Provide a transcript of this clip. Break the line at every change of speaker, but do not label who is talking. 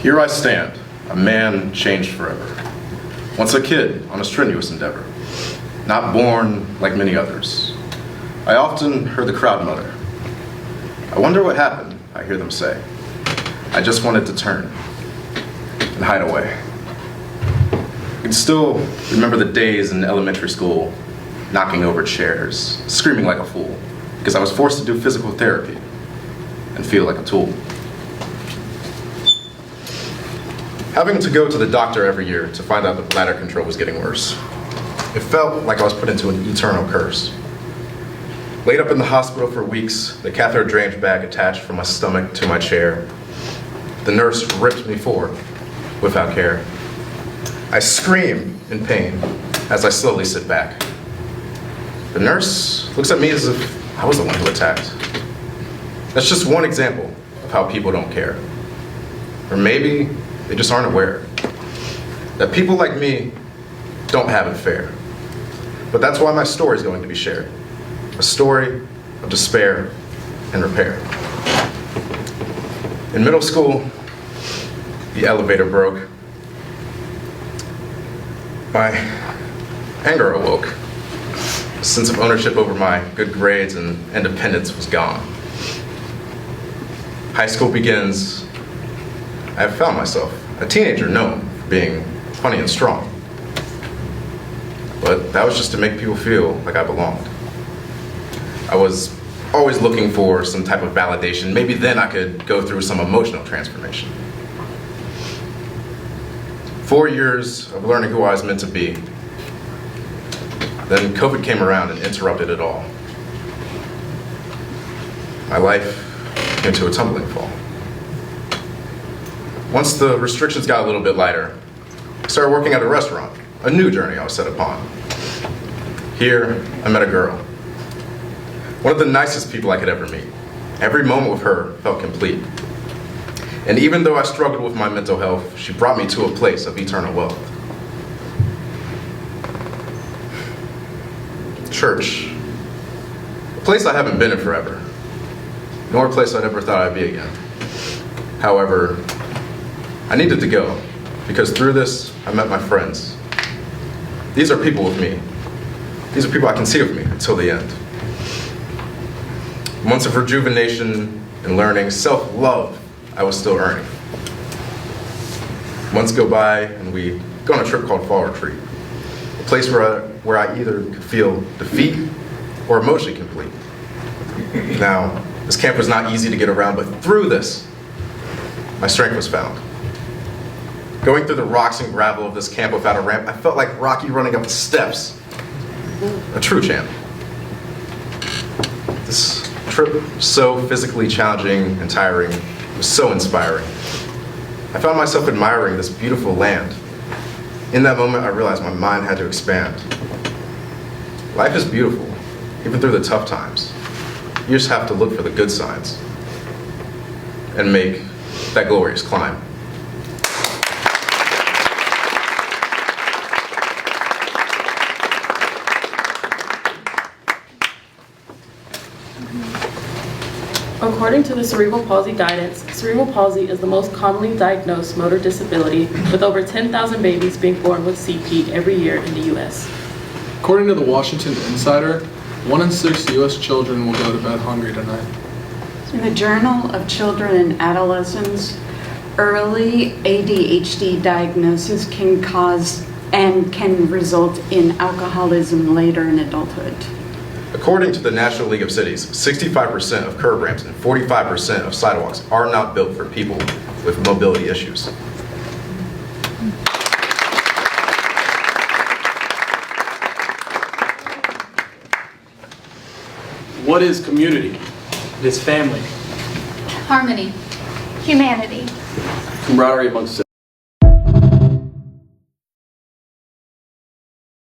Here I stand, a man changed forever. Once a kid on a strenuous endeavor, not born like many others. I often heard the crowd mutter, "I wonder what happened," I hear them say. I just wanted to turn and hide away. I can still remember the days in elementary school, knocking over chairs, screaming like a fool, because I was forced to do physical therapy and feel like a tool. Having to go to the doctor every year to find out that bladder control was getting worse. It felt like I was put into an eternal curse. Laid up in the hospital for weeks, the catheter drainage bag attached from my stomach to my chair. The nurse ripped me forward without care. I scream in pain as I slowly sit back. The nurse looks at me as if I was the one who attacked. That's just one example of how people don't care. Or maybe they just aren't aware that people like me don't have it fair. But that's why my story is going to be shared. A story of despair and repair. In middle school, the elevator broke. My anger awoke. A sense of ownership over my good grades and independence was gone. High school begins. I have found myself a teenager known for being funny and strong. But that was just to make people feel like I belonged. I was always looking for some type of validation. Maybe then I could go through some emotional transformation. 4 years of learning who I was meant to be. Then COVID came around and interrupted it all. My life came to a tumbling fall. Once the restrictions got a little bit lighter, I started working at a restaurant, a new journey I was set upon. Here, I met a girl. One of the nicest people I could ever meet. Every moment with her felt complete. And even though I struggled with my mental health, she brought me to a place of eternal wealth. Church. A place I haven't been in forever, nor a place I'd ever thought I'd be again. However, I needed to go, because through this, I met my friends. These are people with me. These are people I can see with me until the end. Months of rejuvenation and learning, self-love I was still earning. Months go by and we go on a trip called Fall Retreat. A place where I either could feel defeat or emotionally complete. Now, this camp was not easy to get around, but through this, my strength was found. Going through the rocks and gravel of this camp without a ramp, I felt like Rocky running up the steps. A true champ. This trip was so physically challenging and tiring. It was so inspiring. I found myself admiring this beautiful land. In that moment, I realized my mind had to expand. Life is beautiful, even through the tough times. You just have to look for the good signs and make that glorious climb.
According to the Cerebral Palsy Guidance, cerebral palsy is the most commonly diagnosed motor disability, with over 10,000 babies being born with CP every year in the U.S.
According to the Washington Insider, 1 in 6 U.S. children will go to bed hungry tonight.
In the Journal of Children and Adolescents, early ADHD diagnosis can cause and can result in alcoholism later in adulthood.
According to the National League of Cities, 65% of curb ramps and 45% of sidewalks are not built for people with mobility issues.
What is community?
It is family.
Harmony. Humanity.
Camaraderie amongst